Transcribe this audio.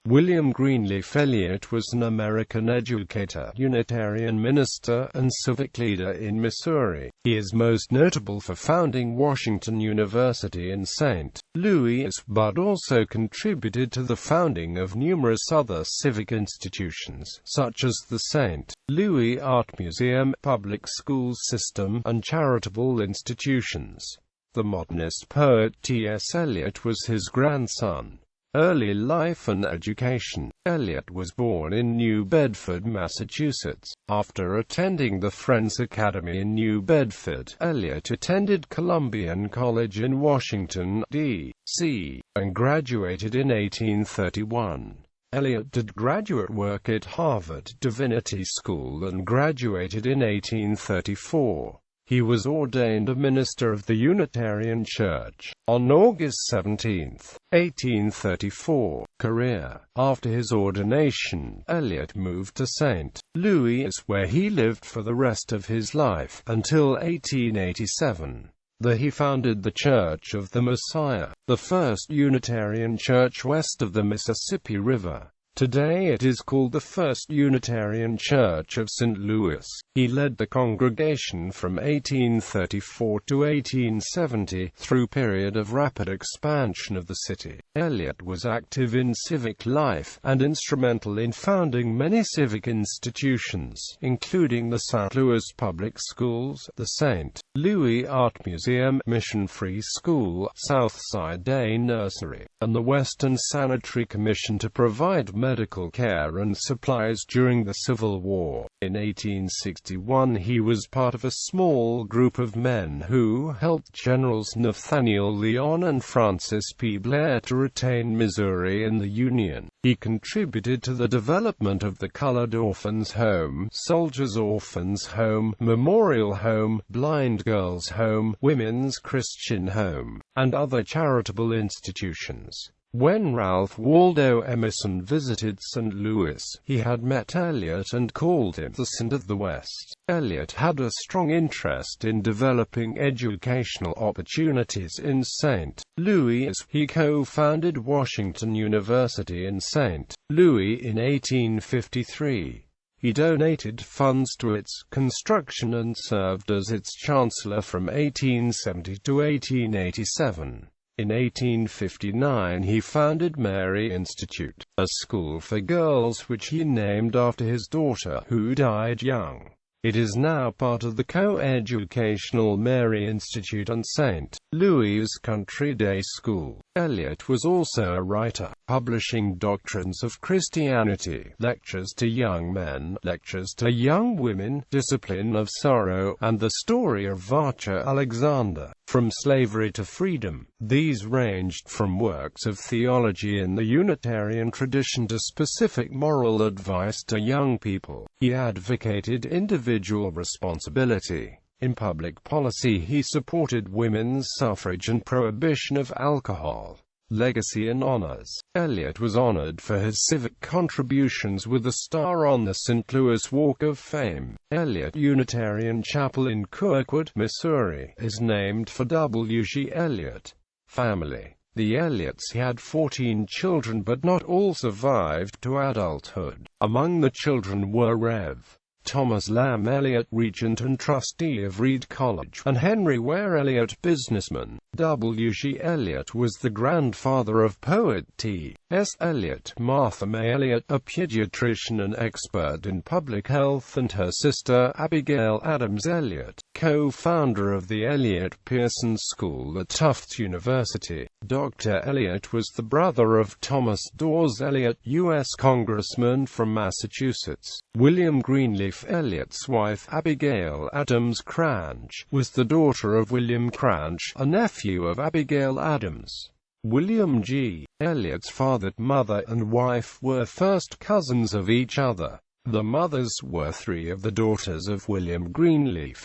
William Greenleaf Eliot was an American educator, Unitarian minister, and civic leader in Missouri. He is most notable for founding Washington University in St. Louis, but also contributed to the founding of numerous other civic institutions, such as the St. Louis Art Museum, public school system, and charitable institutions. The modernist poet T.S. Eliot was his grandson. Early life and education. Eliot was born in New Bedford, Massachusetts. After attending the Friends Academy in New Bedford, Eliot attended Columbian College in Washington, D.C., and graduated in 1831. Eliot did graduate work at Harvard Divinity School and graduated in 1834. He was ordained a minister of the Unitarian Church on August 17, 1834. Career. After his ordination, Eliot moved to St. Louis, where he lived for the rest of his life, until 1887. There he founded the Church of the Messiah, the first Unitarian church west of the Mississippi River. Today it is called the First Unitarian Church of St. Louis. He led the congregation from 1834 to 1870, through a period of rapid expansion of the city. Eliot was active in civic life, and instrumental in founding many civic institutions, including the St. Louis Public Schools, the St. Louis Art Museum, Mission Free School, Southside Day Nursery, and the Western Sanitary Commission to provide medical care and supplies during the Civil War. In 1861 he was part of a small group of men who helped Generals Nathaniel Lyon and Francis P. Blair to retain Missouri in the Union. He contributed to the development of the Colored Orphans Home, Soldiers' Orphans Home, Memorial Home, Blind Girls Home, Women's Christian Home, and other charitable institutions. When Ralph Waldo Emerson visited St. Louis, he had met Eliot and called him the Saint of the West. Eliot had a strong interest in developing educational opportunities in St. Louis. He co-founded Washington University in St. Louis in 1853. He donated funds to its construction and served as its chancellor from 1870 to 1887. In 1859 he founded Mary Institute, a school for girls which he named after his daughter, who died young. It is now part of the co-educational Mary Institute and St. Louis Country Day School. Eliot was also a writer, publishing Doctrines of Christianity, Lectures to Young Men, Lectures to Young Women, Discipline of Sorrow, and The Story of Archer Alexander, From Slavery to Freedom. These ranged from works of theology in the Unitarian tradition to specific moral advice to young people. He advocated individual responsibility. In public policy he supported women's suffrage and prohibition of alcohol. Legacy and honors. Eliot was honored for his civic contributions with a star on the St. Louis Walk of Fame. Eliot Unitarian Chapel in Kirkwood, Missouri, is named for W.G. Eliot. Family. The Eliots had 14 children, but not all survived to adulthood. Among the children were Rev. Thomas Lamb Eliot, regent and trustee of Reed College, and Henry Ware Eliot, businessman. W.G. Eliot was the grandfather of poet T.S. Eliot. Martha May Eliot, a pediatrician and expert in public health, and her sister Abigail Adams Eliot, co-founder of the Eliot Pearson School at Tufts University. Dr. Eliot was the brother of Thomas Dawes Eliot, U.S. Congressman from Massachusetts. William Greenleaf Eliot's wife, Abigail Adams Cranch, was the daughter of William Cranch, a nephew of Abigail Adams. William G. Eliot's father, mother, and wife were first cousins of each other. The mothers were three of the daughters of William Greenleaf.